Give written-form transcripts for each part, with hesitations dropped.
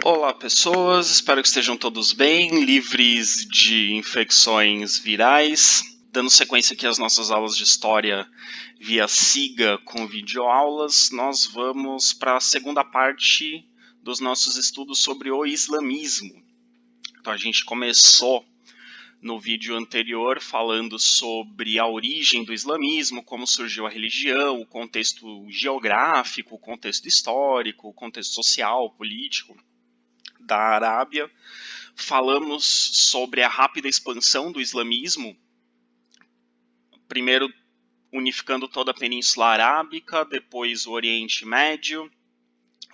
Olá pessoas, espero que estejam todos bem, livres de infecções virais. Dando sequência aqui às nossas aulas de história via SIGA com videoaulas, nós vamos para a segunda parte dos nossos estudos sobre o islamismo. Então a gente começou no vídeo anterior falando sobre a origem do islamismo, como surgiu a religião, o contexto geográfico, o contexto histórico, o contexto social, político da Arábia. Falamos sobre a rápida expansão do islamismo, primeiro unificando toda a Península Arábica, depois o Oriente Médio,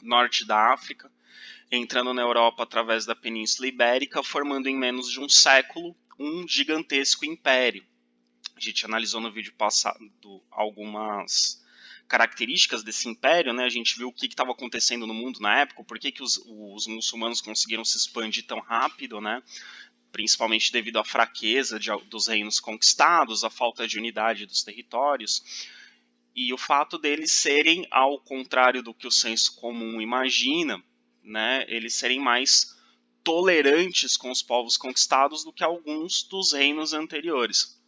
norte da África, entrando na Europa através da Península Ibérica, formando em menos de um século um gigantesco império. A gente analisou no vídeo passado algumas características desse império, né? A gente viu o que estava acontecendo no mundo na época, por que os muçulmanos conseguiram se expandir tão rápido, né? Principalmente devido à fraqueza dos reinos conquistados, à falta de unidade dos territórios, e o fato deles serem, ao contrário do que o senso comum imagina, né? Eles serem mais tolerantes com os povos conquistados do que alguns dos reinos anteriores.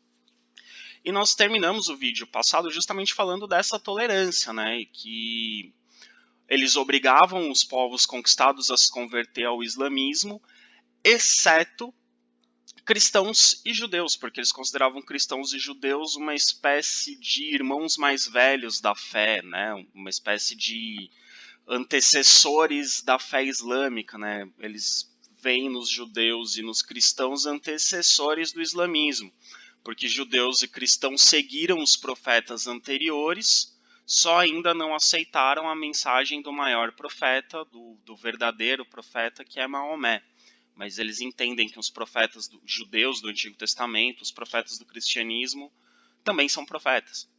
E nós terminamos o vídeo passado justamente falando dessa tolerância, né? E que eles obrigavam os povos conquistados a se converter ao islamismo, exceto cristãos e judeus, porque eles consideravam cristãos e judeus uma espécie de irmãos mais velhos da fé, né? Uma espécie de antecessores da fé islâmica, né? Eles veem nos judeus e nos cristãos antecessores do islamismo, porque judeus e cristãos seguiram os profetas anteriores, só ainda não aceitaram a mensagem do maior profeta, do verdadeiro profeta, que é Maomé. Mas eles entendem que os profetas judeus do Antigo Testamento, os profetas do cristianismo, também são profetas.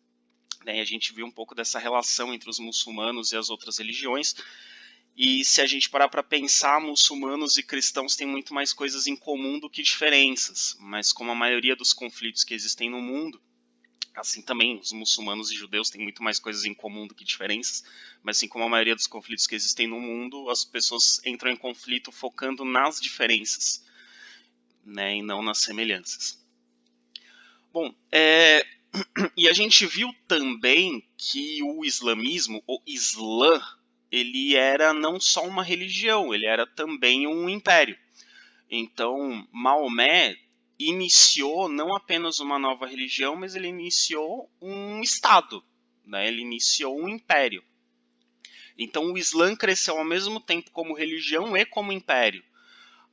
E a gente viu um pouco dessa relação entre os muçulmanos e as outras religiões. E se a gente parar para pensar, muçulmanos e cristãos têm muito mais coisas em comum do que diferenças. Mas como a maioria dos conflitos que existem no mundo, assim também os muçulmanos e judeus têm muito mais coisas em comum do que diferenças. Mas assim como a maioria dos conflitos que existem no mundo, as pessoas entram em conflito focando nas diferenças, né, e não nas semelhanças. Bom, e a gente viu também que o islamismo, o Islã, ele era não só uma religião, ele era também um império. Então, Maomé iniciou não apenas uma nova religião, mas ele iniciou um estado, né? Ele iniciou um império. Então, o Islã cresceu ao mesmo tempo como religião e como império.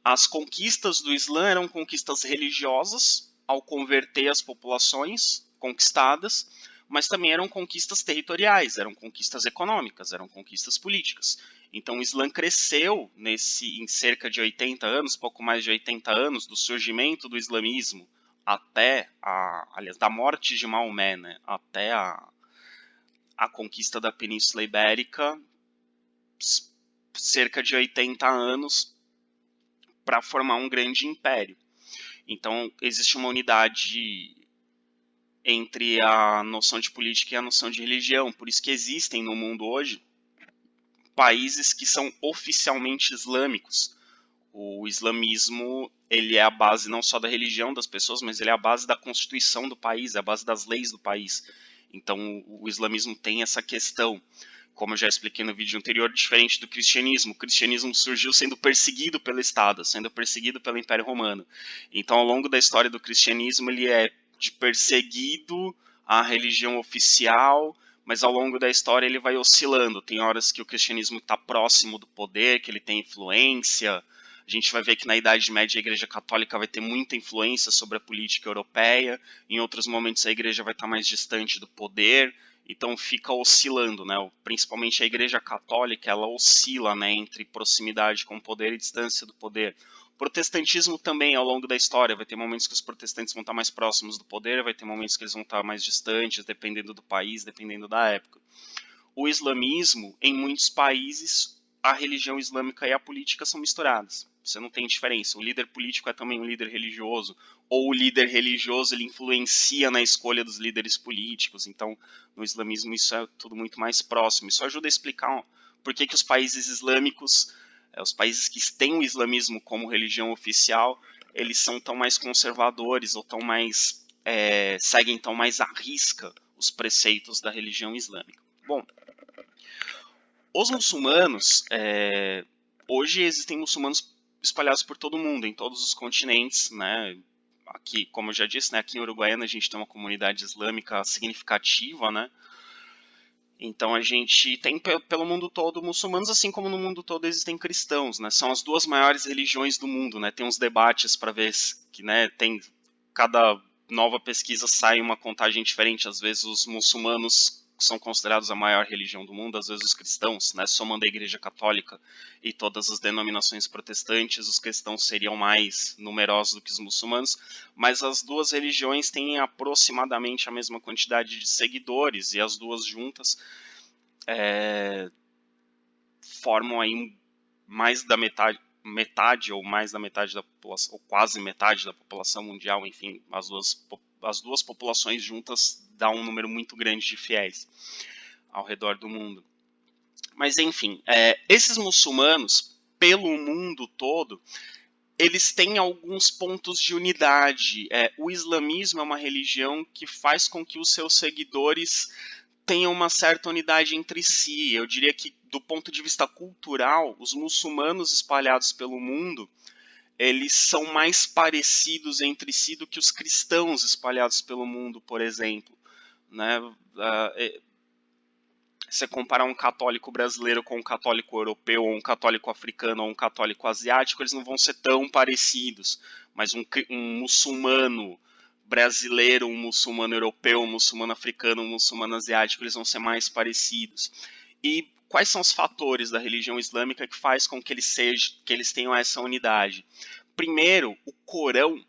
As conquistas do Islã eram conquistas religiosas, ao converter as populações conquistadas, mas também eram conquistas territoriais, eram conquistas econômicas, eram conquistas políticas. Então o Islã cresceu em cerca de 80 anos, pouco mais de 80 anos, do surgimento do islamismo até, aliás, da morte de Maomé, né, até a conquista da Península Ibérica, cerca de 80 anos, para formar um grande império. Então, existe uma unidade entre a noção de política e a noção de religião. Por isso que existem no mundo hoje países que são oficialmente islâmicos. O islamismo, ele é a base não só da religião das pessoas, mas ele é a base da constituição do país, é a base das leis do país. Então, o islamismo tem essa questão. Como eu já expliquei no vídeo anterior, diferente do cristianismo. O cristianismo surgiu sendo perseguido pelo Estado, sendo perseguido pelo Império Romano. Então, ao longo da história do cristianismo, ele é de perseguido à religião oficial, mas ao longo da história ele vai oscilando. Tem horas que o cristianismo está próximo do poder, que ele tem influência. A gente vai ver que na Idade Média a Igreja Católica vai ter muita influência sobre a política europeia. Em outros momentos a Igreja vai estar mais distante do poder. Então fica oscilando, né? Principalmente a Igreja Católica, ela oscila, né, entre proximidade com o poder e distância do poder. O protestantismo também, ao longo da história, vai ter momentos que os protestantes vão estar mais próximos do poder, vai ter momentos que eles vão estar mais distantes, dependendo do país, dependendo da época. O islamismo, em muitos países, a religião islâmica e a política são misturadas. Você não tem diferença. O líder político é também um líder religioso, ou o líder religioso ele influencia na escolha dos líderes políticos. Então, no islamismo isso é tudo muito mais próximo. Isso ajuda a explicar por que os países islâmicos Os países que têm o islamismo como religião oficial, eles são tão mais conservadores ou tão mais seguem tão mais à risca os preceitos da religião islâmica. Bom, os muçulmanos, hoje existem muçulmanos espalhados por todo o mundo, em todos os continentes, né? Aqui, como eu já disse, né, aqui em Uruguaiana a gente tem uma comunidade islâmica significativa, né? Então a gente tem pelo mundo todo muçulmanos, assim como no mundo todo existem cristãos, né? São as duas maiores religiões do mundo, né? Tem uns debates para ver que, né, tem cada nova pesquisa sai uma contagem diferente. Às vezes os muçulmanos são considerados a maior religião do mundo, às vezes os cristãos, né, somando a Igreja Católica e todas as denominações protestantes, os cristãos seriam mais numerosos do que os muçulmanos, mas as duas religiões têm aproximadamente a mesma quantidade de seguidores, e as duas juntas formam aí mais da metade ou mais da metade da população, ou quase metade da população mundial, enfim, as duas populações juntas dá um número muito grande de fiéis ao redor do mundo. Mas enfim, esses muçulmanos, pelo mundo todo, eles têm alguns pontos de unidade. O islamismo é uma religião que faz com que os seus seguidores tenham uma certa unidade entre si. Eu diria que, do ponto de vista cultural, os muçulmanos espalhados pelo mundo, eles são mais parecidos entre si do que os cristãos espalhados pelo mundo, por exemplo. Né? Você comparar um católico brasileiro com um católico europeu, ou um católico africano, ou um católico asiático, eles não vão ser tão parecidos. Mas um muçulmano brasileiro, um muçulmano europeu, um muçulmano africano, um muçulmano asiático, eles vão ser mais parecidos. E quais são os fatores da religião islâmica que faz com que eles tenham essa unidade? Primeiro, o Corão,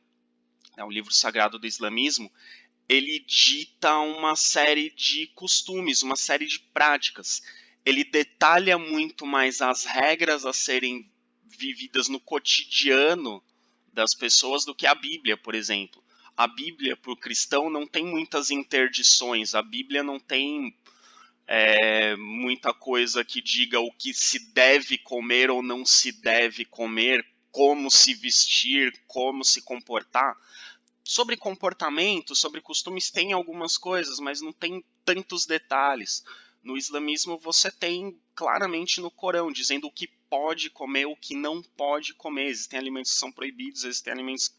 o livro sagrado do islamismo, ele dita uma série de costumes, uma série de práticas. Ele detalha muito mais as regras a serem vividas no cotidiano das pessoas do que a Bíblia, por exemplo. A Bíblia, para o cristão, não tem muitas interdições. A Bíblia não tem muita coisa que diga o que se deve comer ou não se deve comer, como se vestir, como se comportar. Sobre comportamento, sobre costumes, tem algumas coisas, mas não tem tantos detalhes. No islamismo você tem claramente no Corão, dizendo o que pode comer, o que não pode comer. Existem alimentos que são proibidos, existem alimentos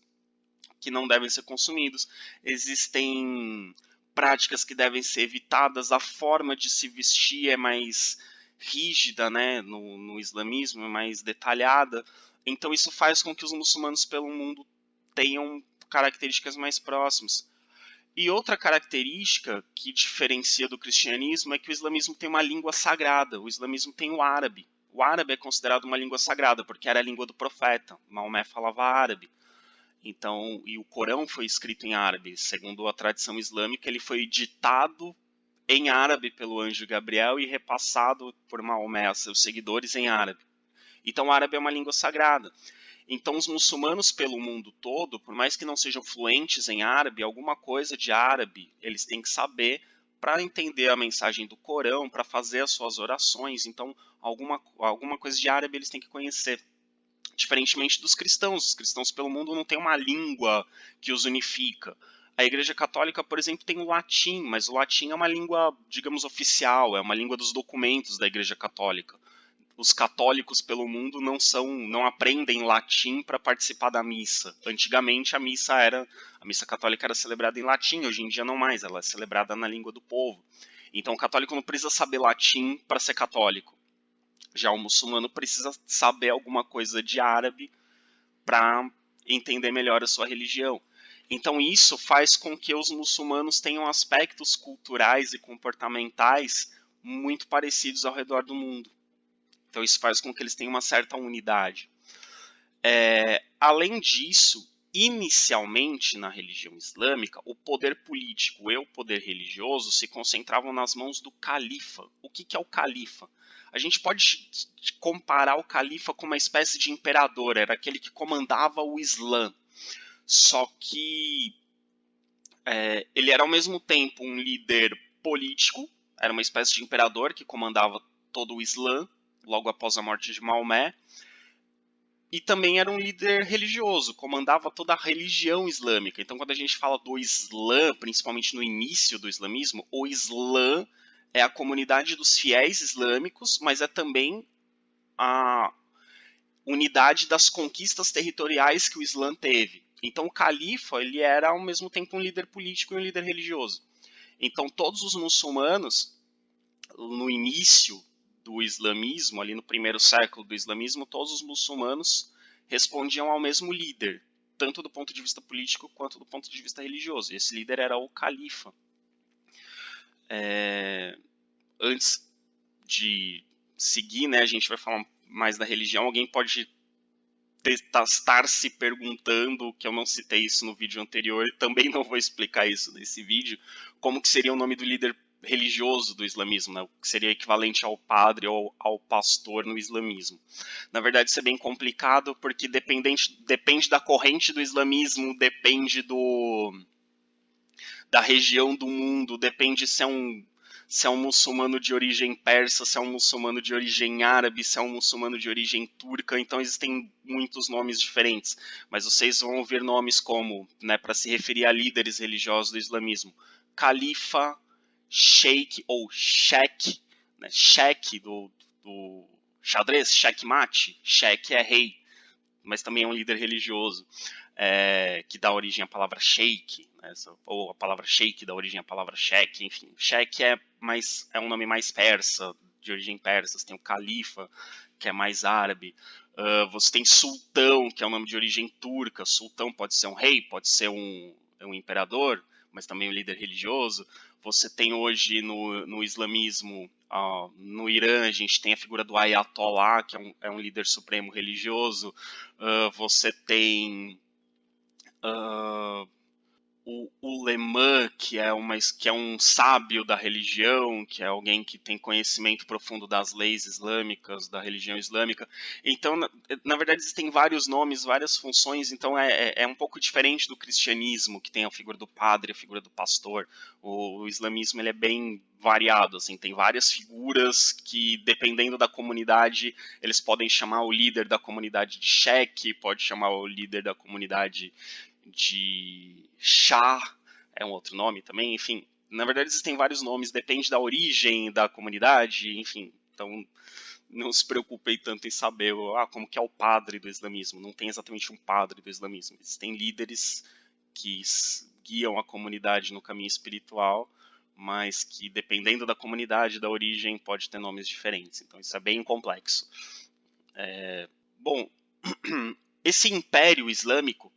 que não devem ser consumidos, existem práticas que devem ser evitadas, a forma de se vestir é mais rígida, né, no islamismo, é mais detalhada. Então isso faz com que os muçulmanos pelo mundo tenham características mais próximas. E outra característica que diferencia do cristianismo é que o islamismo tem uma língua sagrada. O islamismo tem o árabe. O árabe é considerado uma língua sagrada porque era a língua do profeta. Maomé falava árabe. Então, e o Corão foi escrito em árabe. Segundo a tradição islâmica, ele foi ditado em árabe pelo anjo Gabriel e repassado por Maomé a seus seguidores em árabe. Então, o árabe é uma língua sagrada. Então, os muçulmanos pelo mundo todo, por mais que não sejam fluentes em árabe, alguma coisa de árabe eles têm que saber para entender a mensagem do Corão, para fazer as suas orações. Então, alguma coisa de árabe eles têm que conhecer. Diferentemente dos cristãos. Os cristãos pelo mundo não têm uma língua que os unifica. A Igreja Católica, por exemplo, tem o latim, mas o latim é uma língua, digamos, oficial, é uma língua dos documentos da Igreja Católica. Os católicos pelo mundo não aprendem latim para participar da missa. Antigamente a missa católica era celebrada em latim, hoje em dia não mais, ela é celebrada na língua do povo. Então o católico não precisa saber latim para ser católico. Já o muçulmano precisa saber alguma coisa de árabe para entender melhor a sua religião. Então isso faz com que os muçulmanos tenham aspectos culturais e comportamentais muito parecidos ao redor do mundo. Então isso faz com que eles tenham uma certa unidade. Além disso, inicialmente na religião islâmica, o poder político e o poder religioso se concentravam nas mãos do califa. O que é o califa? A gente pode comparar o califa com uma espécie de imperador, era aquele que comandava o Islã. Só que ele era ao mesmo tempo um líder político, era uma espécie de imperador que comandava todo o Islã, logo após a morte de Maomé, E também era um líder religioso, comandava toda a religião islâmica. Então, quando a gente fala do Islã, principalmente no início do islamismo, o Islã é a comunidade dos fiéis islâmicos, mas é também a unidade das conquistas territoriais que o Islã teve. Então, o califa ele era ao mesmo tempo um líder político e um líder religioso. Então, todos os muçulmanos, no início do islamismo, ali no primeiro século do islamismo, todos os muçulmanos respondiam ao mesmo líder, tanto do ponto de vista político quanto do ponto de vista religioso. E esse líder era o califa. Antes de seguir, né, a gente vai falar mais da religião. Alguém pode estar se perguntando, que eu não citei isso no vídeo anterior, também não vou explicar isso nesse vídeo, como que seria o nome do líder religioso do islamismo, né? Que seria equivalente ao padre ou ao pastor no islamismo. Na verdade, isso é bem complicado, porque depende da corrente do islamismo, depende da região do mundo, depende se é um muçulmano de origem persa, se é um muçulmano de origem árabe, se é um muçulmano de origem turca. Então existem muitos nomes diferentes, mas vocês vão ouvir nomes como, né, para se referir a líderes religiosos do islamismo, califa, sheik ou sheik, né, sheik do xadrez, checkmate, sheik é rei, mas também é um líder religioso, que dá origem à palavra sheik, né, ou a palavra sheik dá origem à palavra sheik, enfim. Sheik é um nome mais persa, de origem persa. Você tem o califa, que é mais árabe. Você tem sultão, que é um nome de origem turca. Sultão pode ser um rei, pode ser um imperador, mas também um líder religioso. Você tem hoje no islamismo, no Irã, a gente tem a figura do Ayatollah, que é um líder supremo religioso. Você tem o ulemã, que é um sábio da religião, que é alguém que tem conhecimento profundo das leis islâmicas, da religião islâmica. Então, na verdade, existem vários nomes, várias funções, então é um pouco diferente do cristianismo, que tem a figura do padre, a figura do pastor. O islamismo ele é bem variado, assim, tem várias figuras que, dependendo da comunidade, eles podem chamar o líder da comunidade de sheik, pode chamar o líder da comunidade de Shah, é um outro nome também, enfim. Na verdade, existem vários nomes, depende da origem da comunidade, enfim. Então, não se preocupei tanto em saber como que é o padre do islamismo. Não tem exatamente um padre do islamismo. Existem líderes que guiam a comunidade no caminho espiritual, mas que, dependendo da comunidade, da origem, pode ter nomes diferentes. Então, isso é bem complexo. Bom, esse império islâmico,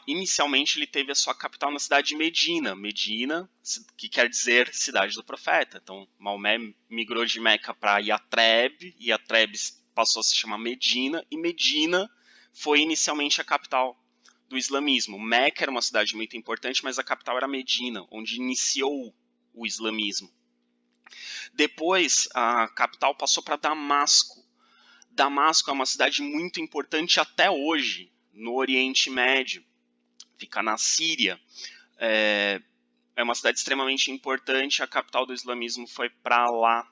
inicialmente ele teve a sua capital na cidade de Medina, que quer dizer cidade do profeta. Então Maomé migrou de Meca para Yatreb, Yatreb passou a se chamar Medina, e Medina foi inicialmente a capital do islamismo. Meca era uma cidade muito importante, mas a capital era Medina, onde iniciou o islamismo. Depois a capital passou para Damasco. Damasco é uma cidade muito importante até hoje, no Oriente Médio, fica na Síria. É uma cidade extremamente importante, a capital do islamismo foi para lá.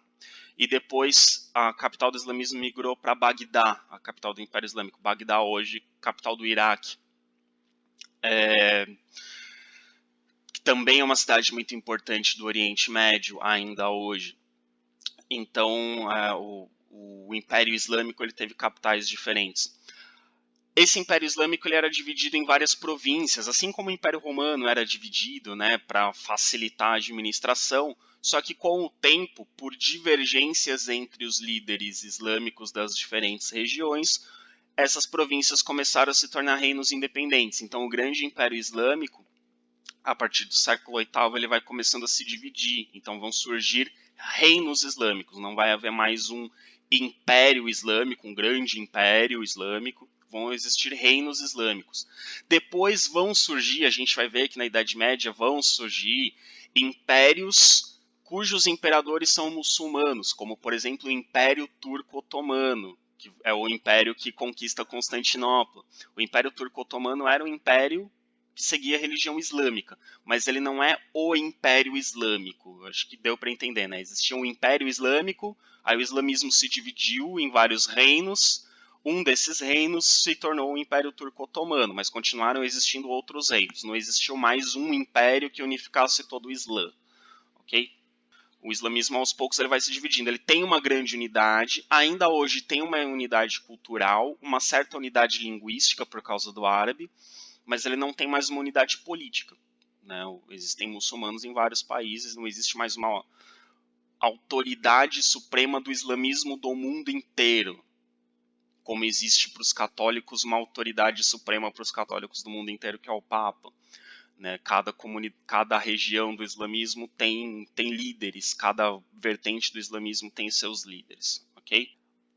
E depois a capital do islamismo migrou para Bagdá, a capital do Império Islâmico. Bagdá hoje, capital do Iraque. Que também é uma cidade muito importante do Oriente Médio, ainda hoje. Então, o Império Islâmico ele teve capitais diferentes. Esse Império Islâmico ele era dividido em várias províncias, assim como o Império Romano era dividido, né, para facilitar a administração, só que com o tempo, por divergências entre os líderes islâmicos das diferentes regiões, essas províncias começaram a se tornar reinos independentes. Então o grande Império Islâmico, a partir do século VIII, ele vai começando a se dividir. Então vão surgir reinos islâmicos, não vai haver mais um império islâmico, um grande império islâmico, vão existir reinos islâmicos. Depois vão surgir, a gente vai ver que na Idade Média vão surgir impérios cujos imperadores são muçulmanos, como por exemplo o Império Turco-Otomano, que é o império que conquista Constantinopla. O Império Turco-Otomano era um império que seguia a religião islâmica, mas ele não é o Império Islâmico. Acho que deu para entender, né? Existia um Império Islâmico, aí o islamismo se dividiu em vários reinos. Um desses reinos se tornou o Império Turco-Otomano, mas continuaram existindo outros reinos. Não existiu mais um império que unificasse todo o Islã, ok? O islamismo, aos poucos, ele vai se dividindo. Ele tem uma grande unidade, ainda hoje tem uma unidade cultural, uma certa unidade linguística por causa do árabe, mas ele não tem mais uma unidade política, né? Existem muçulmanos em vários países, não existe mais uma autoridade suprema do islamismo do mundo inteiro, como existe para os católicos uma autoridade suprema para os católicos do mundo inteiro, que é o Papa. Né? Cada região do islamismo tem líderes, cada vertente do islamismo tem seus líderes. Okay?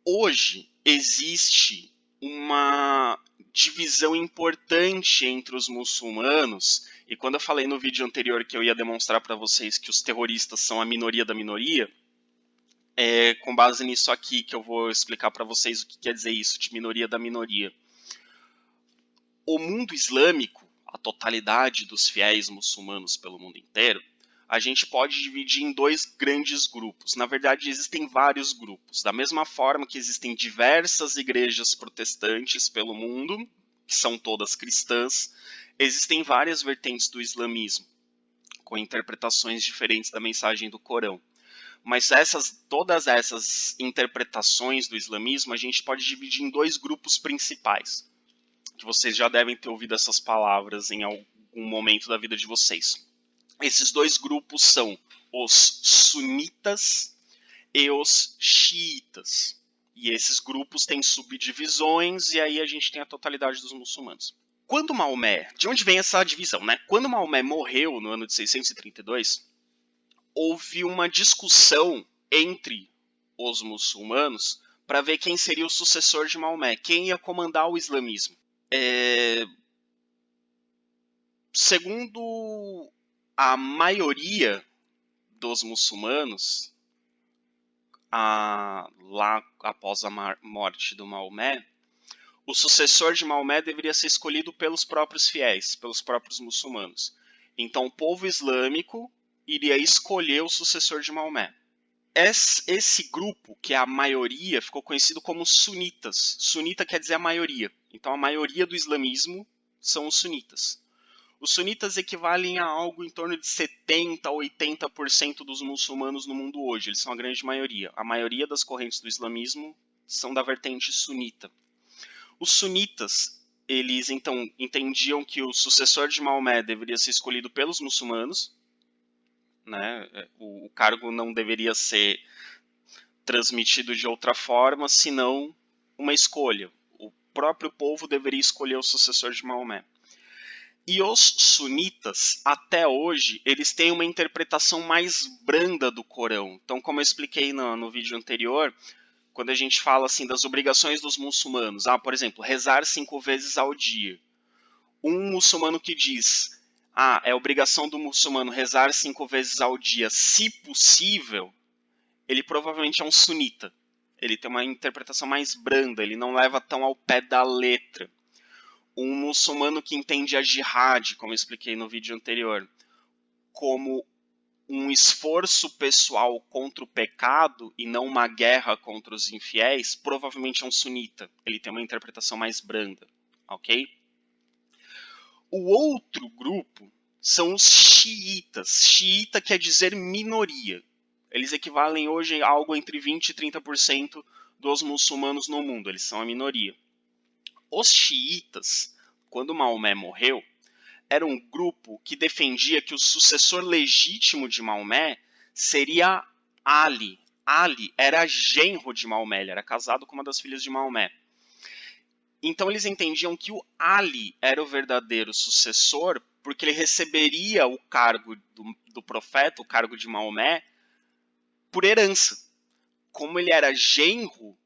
Hoje existe uma divisão importante entre os muçulmanos, e quando eu falei no vídeo anterior que eu ia demonstrar para vocês que os terroristas são a minoria da minoria, é com base nisso aqui que eu vou explicar para vocês o que quer dizer isso, de minoria da minoria. O mundo islâmico, a totalidade dos fiéis muçulmanos pelo mundo inteiro, a gente pode dividir em dois grandes grupos. Na verdade, existem vários grupos. Da mesma forma que existem diversas igrejas protestantes pelo mundo, que são todas cristãs, existem várias vertentes do islamismo, com interpretações diferentes da mensagem do Corão. Mas todas essas interpretações do islamismo a gente pode dividir em dois grupos principais, que vocês já devem ter ouvido essas palavras em algum momento da vida de vocês. Esses dois grupos são os sunitas e os xiitas. E esses grupos têm subdivisões, e aí a gente tem a totalidade dos muçulmanos. Quando Maomé, de onde vem essa divisão, né? Quando Maomé morreu no ano de 632, houve uma discussão entre os muçulmanos para ver quem seria o sucessor de Maomé, quem ia comandar o islamismo. Segundo a maioria dos muçulmanos, lá após a morte do Maomé, o sucessor de Maomé deveria ser escolhido pelos próprios fiéis, pelos próprios muçulmanos. Então o povo islâmico iria escolher o sucessor de Maomé. Esse grupo, que é a maioria, ficou conhecido como sunitas. Sunita quer dizer a maioria. Então a maioria do islamismo são os sunitas. Os sunitas equivalem a algo em torno de 70% a 80% dos muçulmanos no mundo hoje. Eles são a grande maioria. A maioria das correntes do islamismo são da vertente sunita. Os sunitas, eles então entendiam que o sucessor de Maomé deveria ser escolhido pelos muçulmanos, né? O cargo não deveria ser transmitido de outra forma, senão uma escolha. O próprio povo deveria escolher o sucessor de Maomé. E os sunitas, até hoje, eles têm uma interpretação mais branda do Corão. Então, como eu expliquei no vídeo anterior, quando a gente fala assim das obrigações dos muçulmanos, por exemplo, rezar 5 vezes ao dia. Um muçulmano que diz, é obrigação do muçulmano rezar 5 vezes ao dia, se possível, ele provavelmente é um sunita. Ele tem uma interpretação mais branda, ele não leva tão ao pé da letra. Um muçulmano que entende a jihad, como eu expliquei no vídeo anterior, como um esforço pessoal contra o pecado e não uma guerra contra os infiéis, provavelmente é um sunita. Ele tem uma interpretação mais branda, ok? O outro grupo são os xiitas. Xiita quer dizer minoria. Eles equivalem hoje a algo entre 20% e 30% dos muçulmanos no mundo. Eles são a minoria. Os xiitas, quando Maomé morreu, era um grupo que defendia que o sucessor legítimo de Maomé seria Ali. Ali era genro de Maomé, ele era casado com uma das filhas de Maomé. Então eles entendiam que o Ali era o verdadeiro sucessor, porque ele receberia o cargo do profeta, o cargo de Maomé, por herança. Como ele era genro,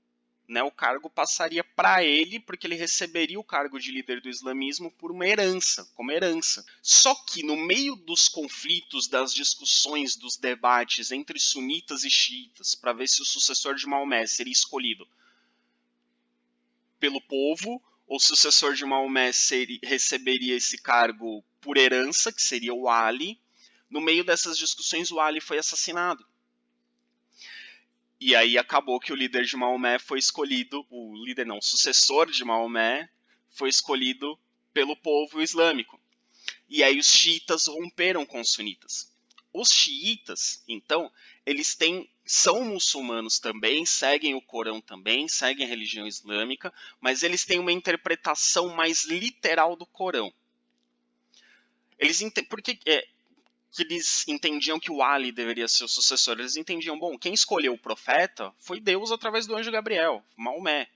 né, o cargo passaria para ele, porque ele receberia o cargo de líder do islamismo por uma herança, como herança. Só que no meio dos conflitos, das discussões, dos debates entre sunitas e xiitas, para ver se o sucessor de Maomé seria escolhido pelo povo, ou o sucessor de Maomé receberia esse cargo por herança, que seria o Ali, no meio dessas discussões o Ali foi assassinado. E aí acabou que o líder de Maomé foi escolhido, o líder não, o sucessor de Maomé foi escolhido pelo povo islâmico. E aí os xiitas romperam com os sunitas. Os xiitas, então, são muçulmanos também, seguem o Corão também, seguem a religião islâmica, mas eles têm uma interpretação mais literal do Corão. Por que eles entendiam que o Ali deveria ser o sucessor? Eles entendiam, bom, quem escolheu o profeta foi Deus através do anjo Gabriel, Maomé.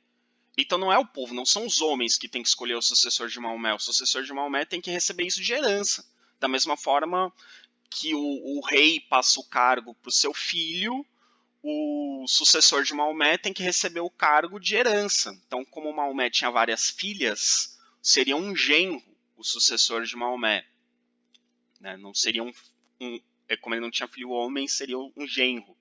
Então não é o povo, não são os homens que têm que escolher o sucessor de Maomé. O sucessor de Maomé tem que receber isso de herança. Da mesma forma que o rei passa o cargo para o seu filho, o sucessor de Maomé tem que receber o cargo de herança. Então, como Maomé tinha várias filhas, seria um genro o sucessor de Maomé. Né? Não seria como ele não tinha filho homem, seria um genro.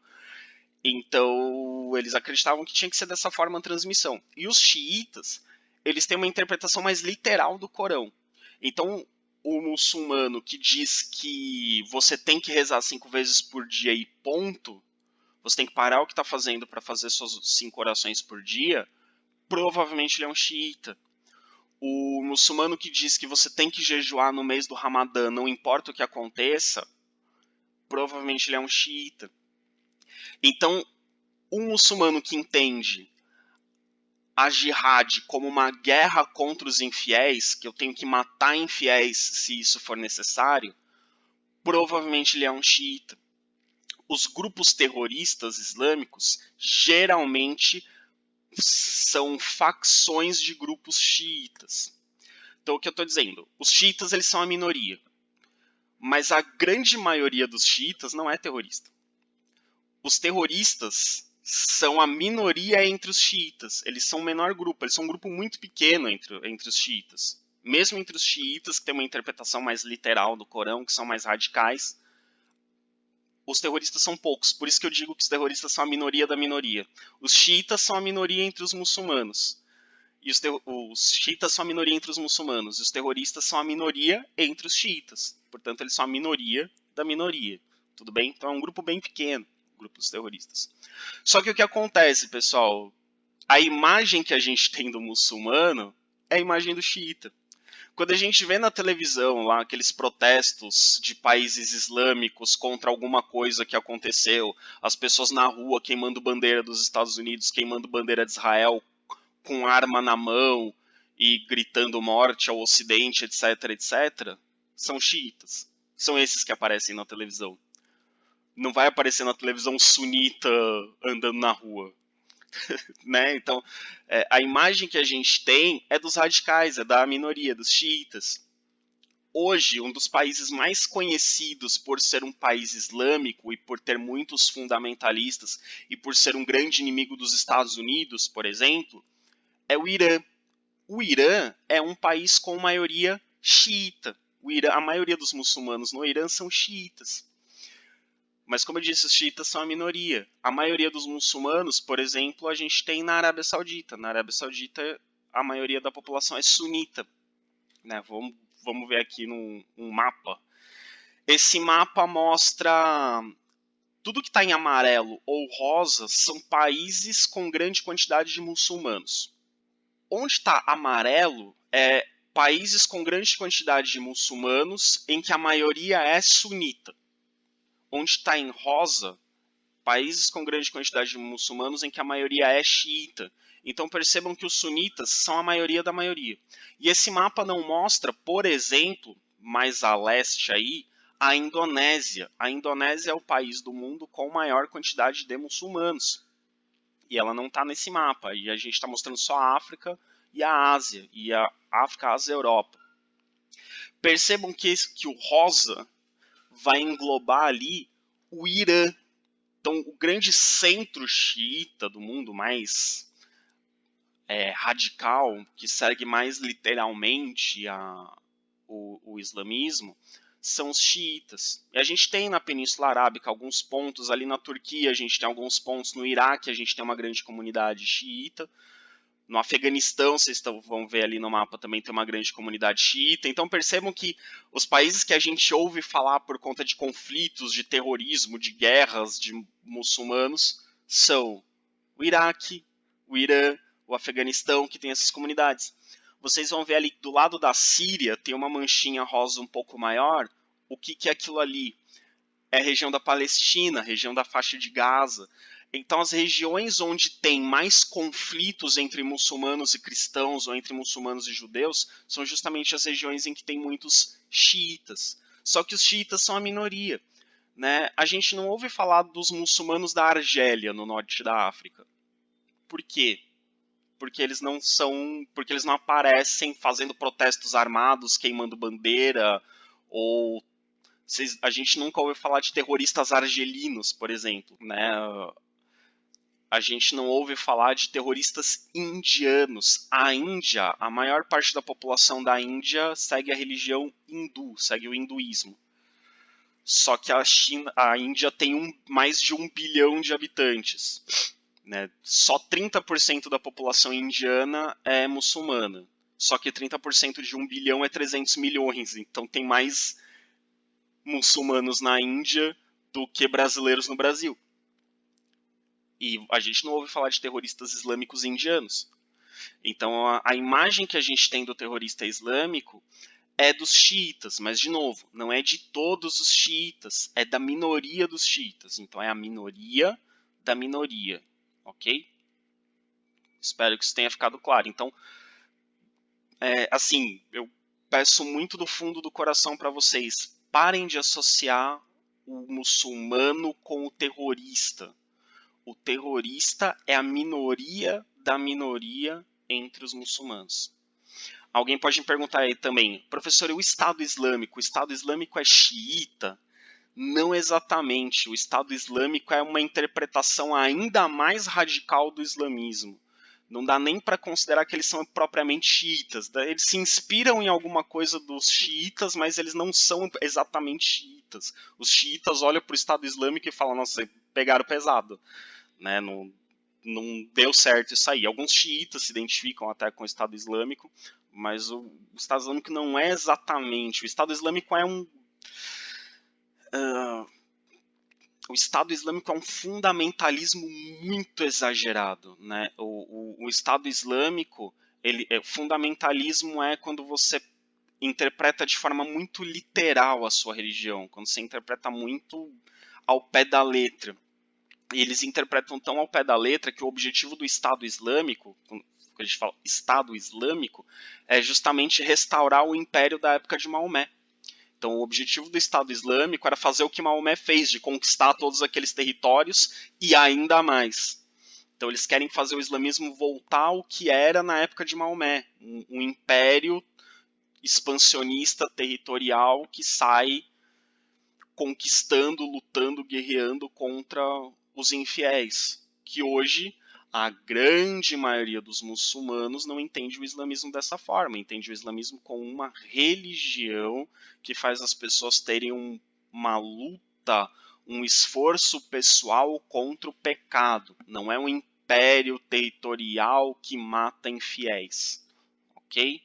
Então, eles acreditavam que tinha que ser dessa forma a transmissão. E os xiitas, eles têm uma interpretação mais literal do Corão. Então, o muçulmano que diz que você tem que rezar 5 vezes por dia e ponto, você tem que parar o que está fazendo para fazer suas 5 orações por dia, provavelmente ele é um xiita. O muçulmano que diz que você tem que jejuar no mês do Ramadã, não importa o que aconteça, provavelmente ele é um xiita. Então, um muçulmano que entende a jihad como uma guerra contra os infiéis, que eu tenho que matar infiéis se isso for necessário, provavelmente ele é um xiita. Os grupos terroristas islâmicos geralmente são facções de grupos xiitas. Então, o que eu estou dizendo? Os xiitas eles são a minoria, mas a grande maioria dos xiitas não é terrorista. Os terroristas são a minoria entre os xiitas. Eles são o menor grupo, eles são um grupo muito pequeno entre os xiitas. Mesmo entre os xiitas, que têm uma interpretação mais literal do Corão, que são mais radicais, os terroristas são poucos. Por isso que eu digo que os terroristas são a minoria da minoria. Os xiitas são a minoria entre os muçulmanos. E os xiitas são a minoria entre os muçulmanos. E os terroristas são a minoria entre os xiitas. Portanto, eles são a minoria da minoria. Tudo bem? Então é um grupo bem pequeno, grupos terroristas. Só que o que acontece, pessoal? A imagem que a gente tem do muçulmano é a imagem do xiita. Quando a gente vê na televisão lá aqueles protestos de países islâmicos contra alguma coisa que aconteceu, as pessoas na rua queimando bandeira dos Estados Unidos, queimando bandeira de Israel, com arma na mão e gritando morte ao Ocidente, etc, etc, são xiitas. São esses que aparecem na televisão. Não vai aparecer na televisão sunita andando na rua. Né? Então, a imagem que a gente tem é dos radicais, é da minoria, dos xiitas. Hoje, um dos países mais conhecidos por ser um país islâmico e por ter muitos fundamentalistas e por ser um grande inimigo dos Estados Unidos, por exemplo, é o Irã. O Irã é um país com maioria xiita. A maioria dos muçulmanos no Irã são xiitas. Mas, como eu disse, os xiitas são a minoria. A maioria dos muçulmanos, por exemplo, a gente tem na Arábia Saudita. Na Arábia Saudita, a maioria da população é sunita. Né? Vamos ver aqui um mapa. Esse mapa mostra tudo que está em amarelo ou rosa são países com grande quantidade de muçulmanos. Onde está amarelo é países com grande quantidade de muçulmanos em que a maioria é sunita. Onde está em rosa, países com grande quantidade de muçulmanos em que a maioria é xiita. Então percebam que os sunitas são a maioria da maioria. E esse mapa não mostra, por exemplo, mais a leste aí, a Indonésia. A Indonésia é o país do mundo com maior quantidade de muçulmanos. E ela não está nesse mapa. E a gente está mostrando só a África e a Ásia. E a África, a Ásia e a Europa. Percebam que o rosa vai englobar ali o Irã. Então, o grande centro xiita do mundo, mais radical, que segue mais literalmente o islamismo, são os xiitas. E a gente tem na Península Arábica alguns pontos, ali na Turquia a gente tem alguns pontos, no Iraque a gente tem uma grande comunidade xiita, no Afeganistão, vocês vão ver ali no mapa, também tem uma grande comunidade xiita. Então percebam que os países que a gente ouve falar por conta de conflitos, de terrorismo, de guerras, de muçulmanos, são o Iraque, o Irã, o Afeganistão, que tem essas comunidades. Vocês vão ver ali do lado da Síria, tem uma manchinha rosa um pouco maior. O que é aquilo ali? É a região da Palestina, região da faixa de Gaza. Então, as regiões onde tem mais conflitos entre muçulmanos e cristãos, ou entre muçulmanos e judeus, são justamente as regiões em que tem muitos xiitas. Só que os xiitas são a minoria. Né? A gente não ouve falar dos muçulmanos da Argélia, no norte da África. Por quê? Porque eles não aparecem fazendo protestos armados, queimando bandeira, ou a gente nunca ouve falar de terroristas argelinos, por exemplo, né? A gente não ouve falar de terroristas indianos. A Índia, a maior parte da população da Índia segue a religião hindu, segue o hinduísmo. Só que a Índia tem mais de 1 bilhão de habitantes. Né? Só 30% da população indiana é muçulmana. Só que 30% de 1 bilhão é 300 milhões. Então tem mais muçulmanos na Índia do que brasileiros no Brasil. E a gente não ouve falar de terroristas islâmicos indianos. Então a imagem que a gente tem do terrorista islâmico é dos xiitas, mas de novo, não é de todos os xiitas, é da minoria dos xiitas. Então é a minoria da minoria, ok? Espero que isso tenha ficado claro. Então, assim, eu peço muito do fundo do coração para vocês, parem de associar o muçulmano com o terrorista. O terrorista é a minoria da minoria entre os muçulmanos. Alguém pode me perguntar aí também, professor, e o Estado Islâmico? O Estado Islâmico é xiita? Não exatamente. O Estado Islâmico é uma interpretação ainda mais radical do islamismo. Não dá nem para considerar que eles são propriamente xiitas. Eles se inspiram em alguma coisa dos xiitas, mas eles não são exatamente xiitas. Os xiitas olham para o Estado Islâmico e falam, nossa, pegaram pesado. Né? Não deu certo isso aí. Alguns xiitas se identificam até com o Estado Islâmico, mas o Estado Islâmico não é exatamente. O Estado Islâmico é o Estado Islâmico é um fundamentalismo muito exagerado. Né? O Estado Islâmico, fundamentalismo é quando você interpreta de forma muito literal a sua religião, quando você interpreta muito ao pé da letra. E eles interpretam tão ao pé da letra que o objetivo do Estado Islâmico, quando a gente fala Estado Islâmico, é justamente restaurar o império da época de Maomé. Então, o objetivo do Estado Islâmico era fazer o que Maomé fez, de conquistar todos aqueles territórios e ainda mais. Então, eles querem fazer o islamismo voltar ao que era na época de Maomé, um império expansionista territorial que sai conquistando, lutando, guerreando contra os infiéis, que hoje a grande maioria dos muçulmanos não entende o islamismo dessa forma, entende o islamismo como uma religião que faz as pessoas terem uma luta, um esforço pessoal contra o pecado. Não é um império territorial que mata infiéis, ok?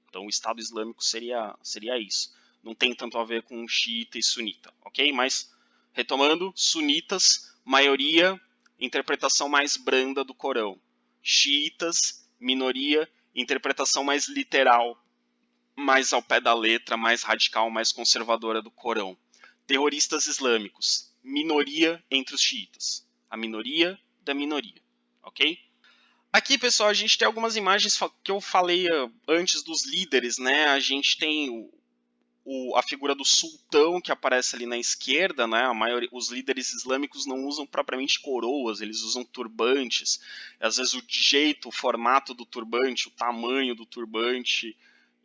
Então o Estado Islâmico seria isso. Não tem tanto a ver com xiita e sunita, ok? Mas, retomando, sunitas, maioria, interpretação mais branda do Corão. Xiitas, minoria, interpretação mais literal, mais ao pé da letra, mais radical, mais conservadora do Corão. Terroristas islâmicos, minoria entre os xiitas. A minoria da minoria, ok? Aqui, pessoal, a gente tem algumas imagens que eu falei antes dos líderes, né? A gente tem a figura do sultão que aparece ali na esquerda, né? Os líderes islâmicos não usam propriamente coroas, eles usam turbantes. Às vezes o jeito, o formato do turbante, o tamanho do turbante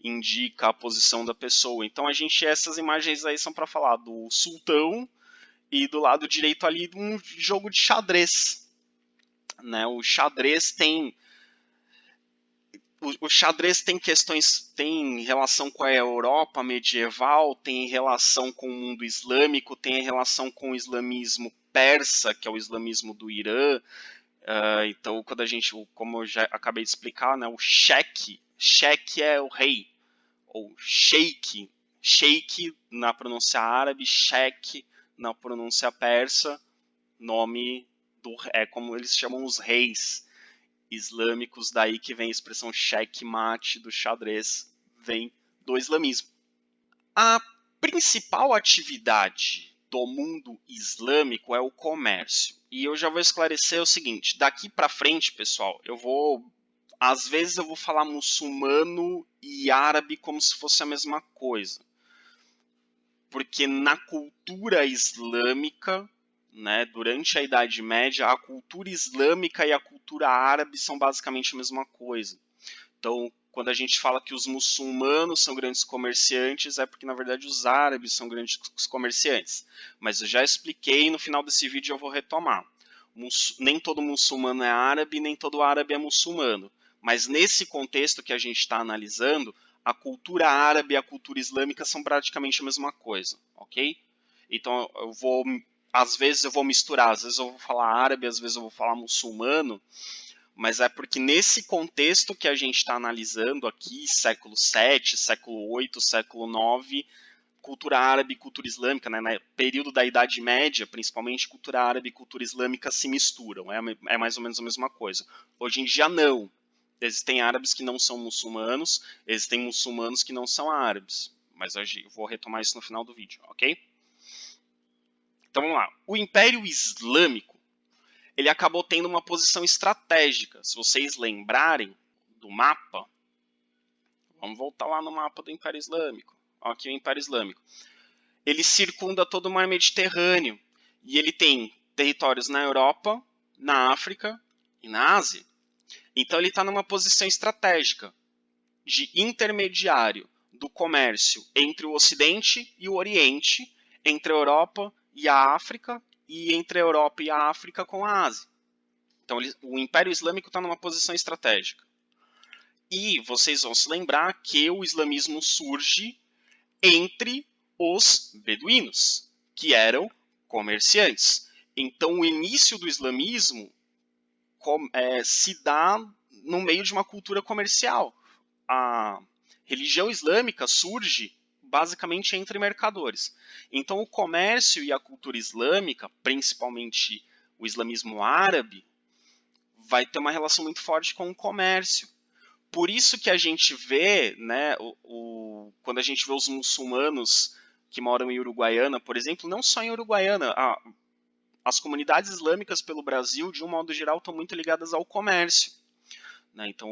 indica a posição da pessoa. Então essas imagens aí são para falar do sultão e do lado direito ali um jogo de xadrez. Né? O xadrez tem questões, tem relação com a Europa medieval, tem relação com o mundo islâmico, tem relação com o islamismo persa, que é o islamismo do Irã. Então, quando como eu já acabei de explicar, né, o sheikh é o rei, ou sheikh na pronúncia árabe, sheikh na pronúncia persa, nome é como eles chamam os reis islâmicos, daí que vem a expressão checkmate do xadrez, vem do islamismo. A principal atividade do mundo islâmico é o comércio. E eu já vou esclarecer o seguinte, daqui para frente, pessoal, às vezes eu vou falar muçulmano e árabe como se fosse a mesma coisa. Porque na cultura islâmica, né, durante a Idade Média, a cultura islâmica e a cultura árabe são basicamente a mesma coisa. Então, quando a gente fala que os muçulmanos são grandes comerciantes, é porque, na verdade, os árabes são grandes comerciantes. Mas eu já expliquei, no final desse vídeo eu vou retomar. Nem todo muçulmano é árabe, nem todo árabe é muçulmano. Mas nesse contexto que a gente está analisando, a cultura árabe e a cultura islâmica são praticamente a mesma coisa, ok? Então, às vezes eu vou misturar, às vezes eu vou falar árabe, às vezes eu vou falar muçulmano, mas é porque nesse contexto que a gente está analisando aqui, século VII, século VIII, século IX, cultura árabe e cultura islâmica, né, no período da Idade Média, principalmente, cultura árabe e cultura islâmica se misturam, é mais ou menos a mesma coisa. Hoje em dia, não. Existem árabes que não são muçulmanos, existem muçulmanos que não são árabes. Mas eu vou retomar isso no final do vídeo, ok? Então vamos lá. O Império Islâmico, ele acabou tendo uma posição estratégica. Se vocês lembrarem do mapa, vamos voltar lá no mapa do Império Islâmico. Aqui é o Império Islâmico. Ele circunda todo o mar Mediterrâneo e ele tem territórios na Europa, na África e na Ásia. Então ele está numa posição estratégica de intermediário do comércio entre o Ocidente e o Oriente, entre a Europa e a África, e entre a Europa e a África com a Ásia. Então o Império Islâmico está numa posição estratégica. E vocês vão se lembrar que o islamismo surge entre os beduínos, que eram comerciantes. Então o início do islamismo se dá no meio de uma cultura comercial. A religião islâmica surge basicamente entre mercadores. Então o comércio e a cultura islâmica, principalmente o islamismo árabe, vai ter uma relação muito forte com o comércio. Por isso que a gente vê, né, quando a gente vê os muçulmanos que moram em Uruguaiana, por exemplo, não só em Uruguaiana, as comunidades islâmicas pelo Brasil, de um modo geral, estão muito ligadas ao comércio. Né? Então,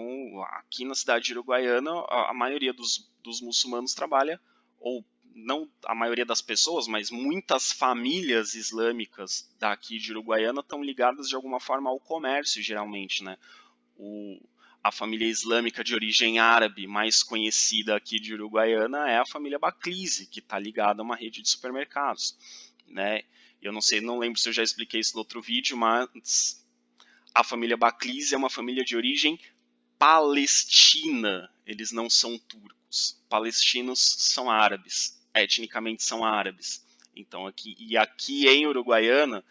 aqui na cidade de Uruguaiana, a maioria dos muçulmanos trabalha, ou não a maioria das pessoas, mas muitas famílias islâmicas daqui de Uruguaiana estão ligadas de alguma forma ao comércio, geralmente, né? A família islâmica de origem árabe mais conhecida aqui de Uruguaiana é a família Baklizi, que está ligada a uma rede de supermercados, né? Eu não lembro se eu já expliquei isso no outro vídeo, mas a família Baklizi é uma família de origem palestina. Eles não são turcos. Palestinos são árabes, etnicamente são árabes. Então aqui em Uruguaiana,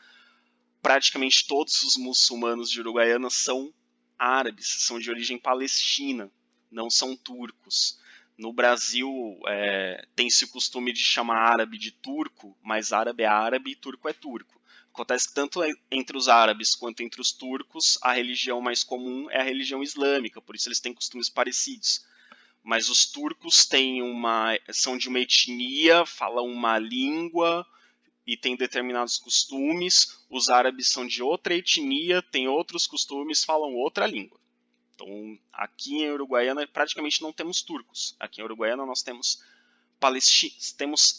praticamente todos os muçulmanos de Uruguaiana são árabes, são de origem palestina, não são turcos. No Brasil tem-se o costume de chamar árabe de turco, mas árabe é árabe e turco é turco. Acontece que tanto entre os árabes quanto entre os turcos, a religião mais comum é a religião islâmica, por isso eles têm costumes parecidos. Mas os turcos são de uma etnia, falam uma língua e têm determinados costumes. Os árabes são de outra etnia, têm outros costumes, falam outra língua. Então, aqui em Uruguaiana, praticamente não temos turcos. Aqui em Uruguaiana, nós temos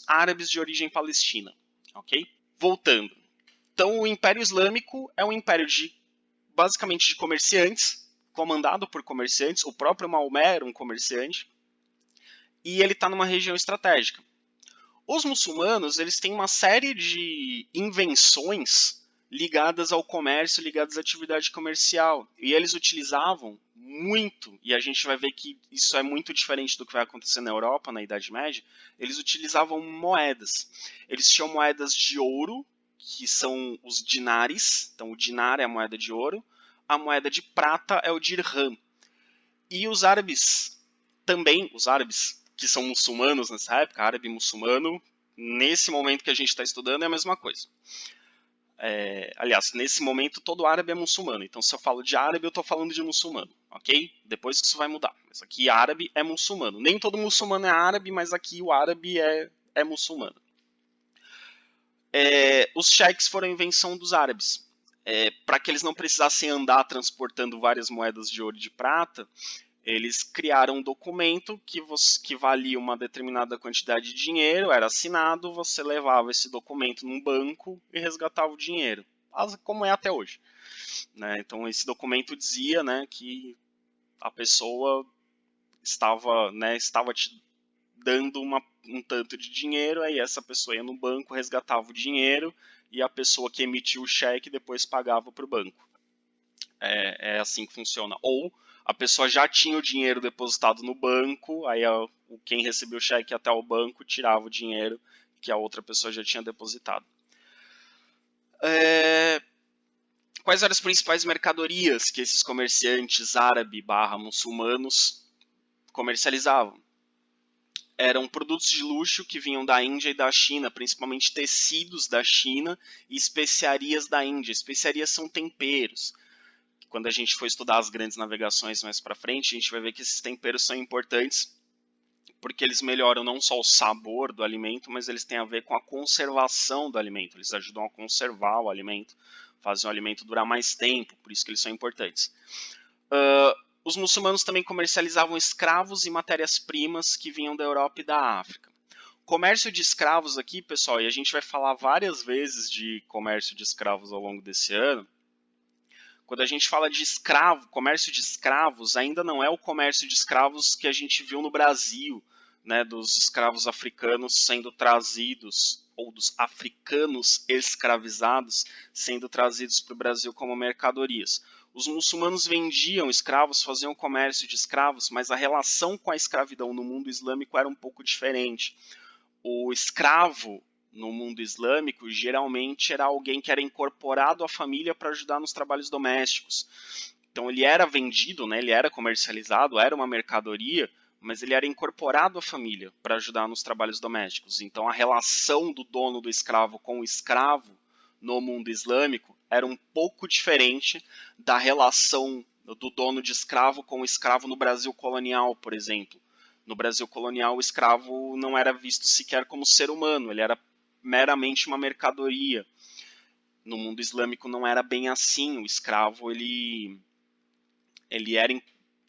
árabes de origem palestina. Ok? Voltando. Então, o Império Islâmico é um império basicamente de comerciantes, comandado por comerciantes. O próprio Maomé era um comerciante. E ele está numa região estratégica. Os muçulmanos, eles têm uma série de invenções ligadas ao comércio, ligadas à atividade comercial. E eles utilizavam muito, e a gente vai ver que isso é muito diferente do que vai acontecer na Europa, na Idade Média, eles utilizavam moedas. Eles tinham moedas de ouro, que são os dinares. Então, o dinar é a moeda de ouro. A moeda de prata é o dirham. E os árabes, também, os árabes que são muçulmanos nessa época, árabe muçulmano, nesse momento que a gente está estudando é a mesma coisa. Aliás, nesse momento todo árabe é muçulmano, então se eu falo de árabe eu estou falando de muçulmano, ok? Depois que isso vai mudar, mas aqui árabe é muçulmano. Nem todo muçulmano é árabe, mas aqui o árabe é muçulmano. Os cheques foram a invenção dos árabes. Para que eles não precisassem andar transportando várias moedas de ouro e de prata, eles criaram um documento que valia uma determinada quantidade de dinheiro, era assinado, você levava esse documento num banco e resgatava o dinheiro, como é até hoje. Né? Então esse documento dizia, né, que a pessoa estava te dando um tanto de dinheiro, aí essa pessoa ia no banco, resgatava o dinheiro e a pessoa que emitiu o cheque depois pagava para o banco. É assim que funciona. Ou a pessoa já tinha o dinheiro depositado no banco, aí quem recebeu o cheque até o banco tirava o dinheiro que a outra pessoa já tinha depositado. Quais eram as principais mercadorias que esses comerciantes árabe/muçulmanos comercializavam? Eram produtos de luxo que vinham da Índia e da China, principalmente tecidos da China e especiarias da Índia. Especiarias são temperos. Quando a gente for estudar as grandes navegações mais para frente, a gente vai ver que esses temperos são importantes porque eles melhoram não só o sabor do alimento, mas eles têm a ver com a conservação do alimento. Eles ajudam a conservar o alimento, fazem o alimento durar mais tempo, por isso que eles são importantes. Os muçulmanos também comercializavam escravos e matérias-primas que vinham da Europa e da África. Comércio de escravos aqui, pessoal, e a gente vai falar várias vezes de comércio de escravos ao longo desse ano. Quando a gente fala de escravo, comércio de escravos, ainda não é o comércio de escravos que a gente viu no Brasil, né, dos escravos africanos sendo trazidos, ou dos africanos escravizados sendo trazidos para o Brasil como mercadorias. Os muçulmanos vendiam escravos, faziam comércio de escravos, mas a relação com a escravidão no mundo islâmico era um pouco diferente. O escravo no mundo islâmico geralmente era alguém que era incorporado à família para ajudar nos trabalhos domésticos. Então ele era vendido, né, ele era comercializado, era uma mercadoria, mas ele era incorporado à família para ajudar nos trabalhos domésticos. Então a relação do dono do escravo com o escravo no mundo islâmico era um pouco diferente da relação do dono de escravo com o escravo no Brasil colonial, por exemplo. No Brasil colonial, o escravo não era visto sequer como ser humano, ele era meramente uma mercadoria. No mundo islâmico não era bem assim, o escravo ele era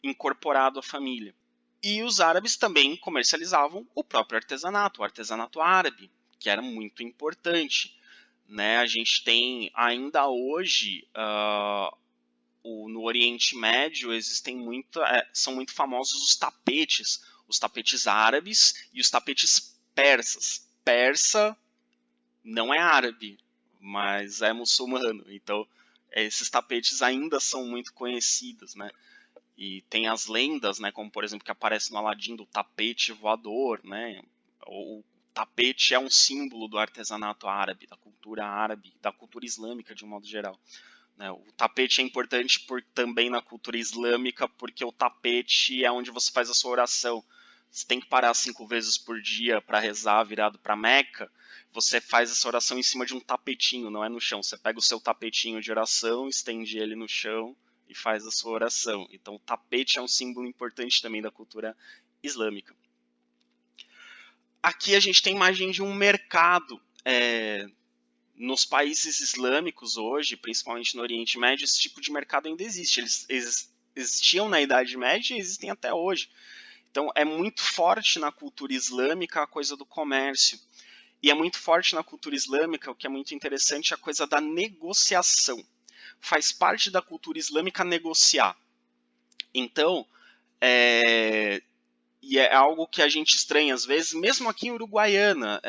incorporado à família. E os árabes também comercializavam o próprio artesanato, o artesanato árabe, que era muito importante. Né? A gente tem ainda hoje, no Oriente Médio, são muito famosos os tapetes árabes e os tapetes persas. Persa não é árabe, mas é muçulmano. Então, esses tapetes ainda são muito conhecidos, né? E tem as lendas, né? Como por exemplo que aparece no Aladim do tapete voador, né? O tapete é um símbolo do artesanato árabe, da cultura islâmica de um modo geral. Né? O tapete é importante também na cultura islâmica, porque o tapete é onde você faz a sua oração. Você tem que parar 5 vezes por dia para rezar virado para Meca. Você faz essa oração em cima de um tapetinho, não é no chão. Você pega o seu tapetinho de oração, estende ele no chão e faz a sua oração. Então o tapete é um símbolo importante também da cultura islâmica. Aqui a gente tem imagem de um mercado. Nos países islâmicos hoje, principalmente no Oriente Médio, esse tipo de mercado ainda existe. Eles existiam na Idade Média e existem até hoje. Então é muito forte na cultura islâmica a coisa do comércio. E é muito forte na cultura islâmica, o que é muito interessante, a coisa da negociação. Faz parte da cultura islâmica negociar. Então, e é algo que a gente estranha às vezes, mesmo aqui em Uruguaiana.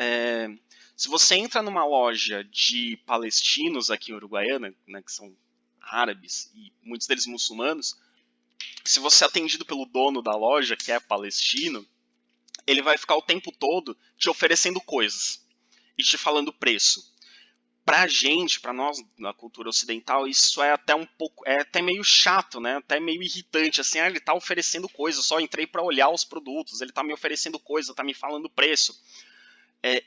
Se você entra numa loja de palestinos aqui em Uruguaiana, né, que são árabes e muitos deles muçulmanos, se você é atendido pelo dono da loja, que é palestino, ele vai ficar o tempo todo te oferecendo coisas e te falando preço. Pra gente, pra nós, na cultura ocidental, isso é até um pouco, é até meio chato, né? Até meio irritante, assim, ele tá oferecendo coisa, eu só entrei pra olhar os produtos, ele tá me oferecendo coisa, tá me falando preço.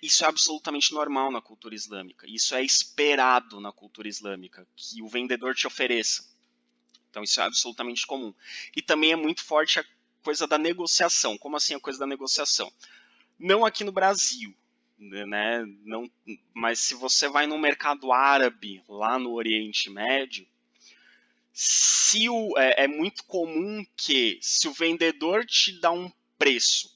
Isso é absolutamente normal na cultura islâmica. Isso é esperado na cultura islâmica, que o vendedor te ofereça. Então isso é absolutamente comum. E também é muito forte a coisa da negociação. Como assim a coisa da negociação? Não aqui no Brasil, né? Não, mas se você vai no mercado árabe, lá no Oriente Médio, é muito comum que, se o vendedor te dá um preço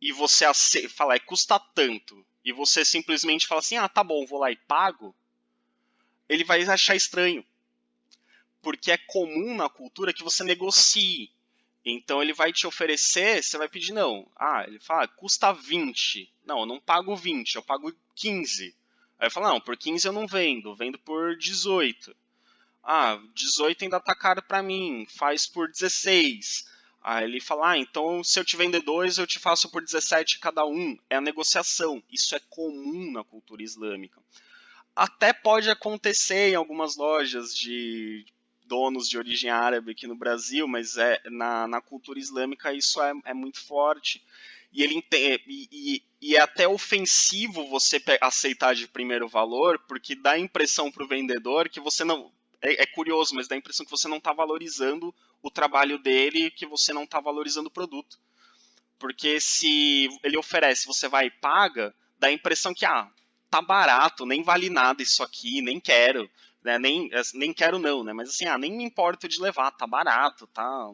e você fala, custa tanto, e você simplesmente fala assim, tá bom, vou lá e pago, ele vai achar estranho. Porque é comum na cultura que você negocie. Então ele vai te oferecer, você vai pedir não. Ele fala, custa 20. Não, eu não pago 20, eu pago 15. Aí eu falo, não, por 15 eu não vendo por 18. 18 ainda tá caro pra mim, faz por 16. Aí ele fala, então se eu te vender dois, eu te faço por 17 cada um. É a negociação. Isso é comum na cultura islâmica. Até pode acontecer em algumas lojas de donos de origem árabe aqui no Brasil, mas na cultura islâmica isso é muito forte. E, e é até ofensivo você aceitar de primeiro valor, porque dá a impressão para o vendedor que você não. É curioso, mas dá a impressão que você não está valorizando o trabalho dele, que você não está valorizando o produto. Porque se ele oferece, você vai e paga, dá a impressão que, tá barato, nem vale nada isso aqui, nem quero, né? Nem quero não, né? Mas assim, nem me importo de levar, tá barato, tá?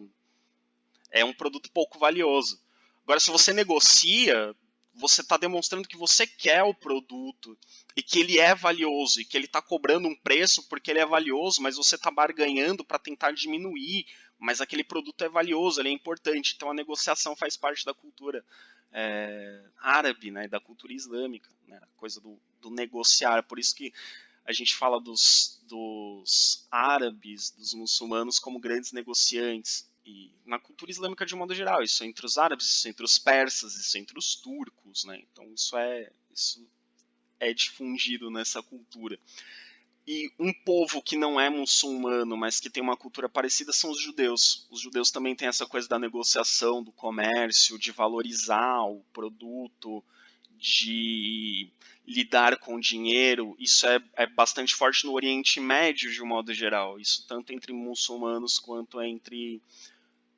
É um produto pouco valioso. Agora, se você negocia, você está demonstrando que você quer o produto e que ele é valioso e que ele está cobrando um preço porque ele é valioso, mas você está barganhando para tentar diminuir, mas aquele produto é valioso, ele é importante. Então a negociação faz parte da cultura árabe, né, da cultura islâmica, né, a coisa do negociar. Por isso que a gente fala dos árabes, dos muçulmanos como grandes negociantes. E na cultura islâmica de um modo geral, isso é entre os árabes, isso é entre os persas, isso é entre os turcos, né? Então isso é difundido nessa cultura. E um povo que não é muçulmano, mas que tem uma cultura parecida, são os judeus. Os judeus também têm essa coisa da negociação, do comércio, de valorizar o produto, de lidar com dinheiro. Isso é bastante forte no Oriente Médio, de um modo geral. Isso tanto entre muçulmanos quanto entre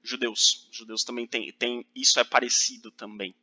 judeus. Os judeus também isso é parecido também.